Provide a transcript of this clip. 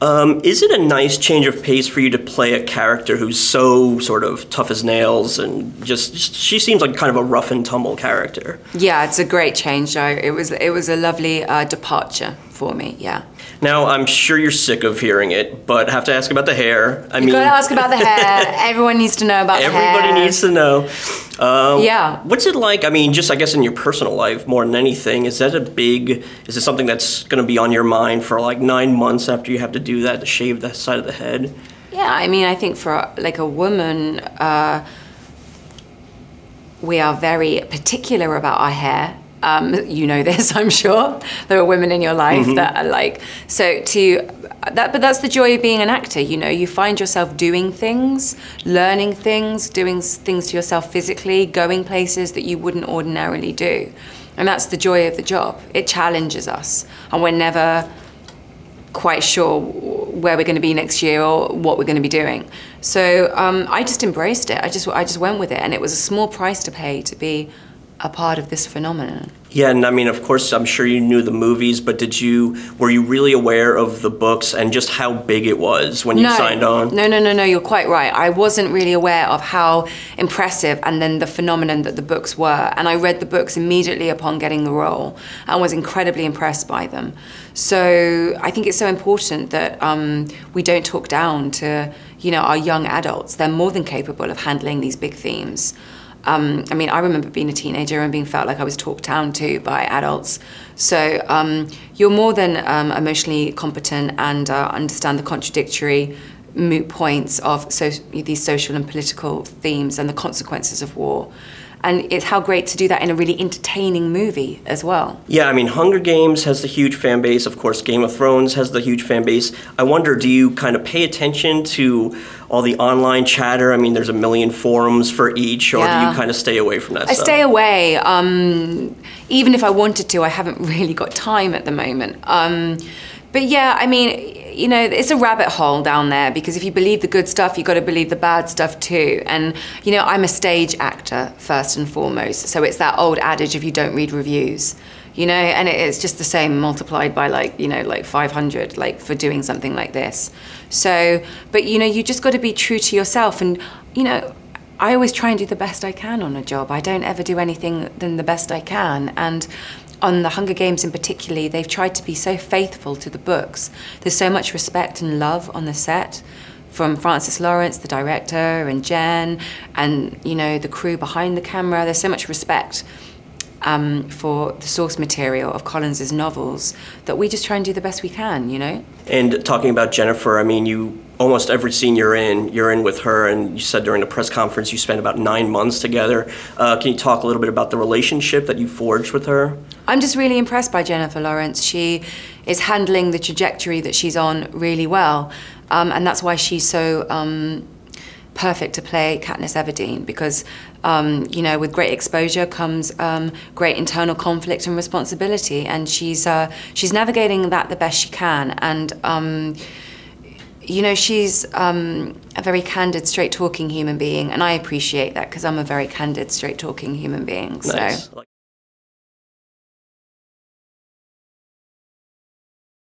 Is it a nice change of pace for you to play a character who's so sort of tough as nails and just she seems like kind of a rough and tumble character? Yeah, it's a great change, Joe. It was a lovely departure for me, yeah. Now, I'm sure you're sick of hearing it, but I have to ask about the hair. You've got to ask about the hair. Everyone needs to know about the hair. Everybody needs to know. Yeah. What's it like, I mean, just I guess in your personal life more than anything, is it something that's going to be on your mind for like 9 months after you have to do that, to shave that side of the head? Yeah, I mean, I think for like a woman, we are very particular about our hair. You know this, I'm sure. There are women in your life that are like, but that's the joy of being an actor, you know. You find yourself doing things, learning things, doing things to yourself physically, going places that you wouldn't ordinarily do. And that's the joy of the job. It challenges us, and we're never quite sure where we're going to be next year or what we're going to be doing. So I just embraced it. I just went with it, and it was a small price to pay to be a part of this phenomenon. Yeah, and I mean, of course, I'm sure you knew the movies, but were you really aware of the books and just how big it was when you signed on? No, you're quite right. I wasn't really aware of how impressive and then the phenomenon that the books were. And I read the books immediately upon getting the role and was incredibly impressed by them. So I think it's so important that we don't talk down to, you know, our young adults. They're more than capable of handling these big themes. I mean, I remember being a teenager and being felt like I was talked down to by adults. So you're more than emotionally competent and understand the contradictory moot points of these social and political themes and the consequences of war. And it's how great to do that in a really entertaining movie as well. Yeah, I mean, Hunger Games has the huge fan base. Of course, Game of Thrones has the huge fan base. I wonder, do you kind of pay attention to all the online chatter? I mean, there's a million forums for each, or do you kind of stay away from that stuff? I stay away. Even if I wanted to, I haven't really got time at the moment. But yeah, I mean, you know, it's a rabbit hole down there, because if you believe the good stuff, you've got to believe the bad stuff too. And, you know, I'm a stage actor first and foremost. So it's that old adage, if you don't read reviews, you know, and it's just the same multiplied by like, you know, like 500, like for doing something like this. So, but, you know, you just got to be true to yourself. And, you know, I always try and do the best I can on a job. I don't ever do anything than the best I can. And on the Hunger Games in particular, they've tried to be so faithful to the books. There's so much respect and love on the set from Francis Lawrence, the director, and Jen, and, you know, the crew behind the camera. There's so much respect for the source material of Collins's novels that we just try and do the best we can, you know? And talking about Jennifer, I mean, almost every scene you're in with her, and you said during the press conference you spent about 9 months together. Can you talk a little bit about the relationship that you forged with her? I'm just really impressed by Jennifer Lawrence. She is handling the trajectory that she's on really well, and that's why she's so perfect to play Katniss Everdeen, because you know, with great exposure comes great internal conflict and responsibility, and she's navigating that the best she can. And you know, she's a very candid, straight-talking human being, and I appreciate that because I'm a very candid, straight-talking human being. Nice. So.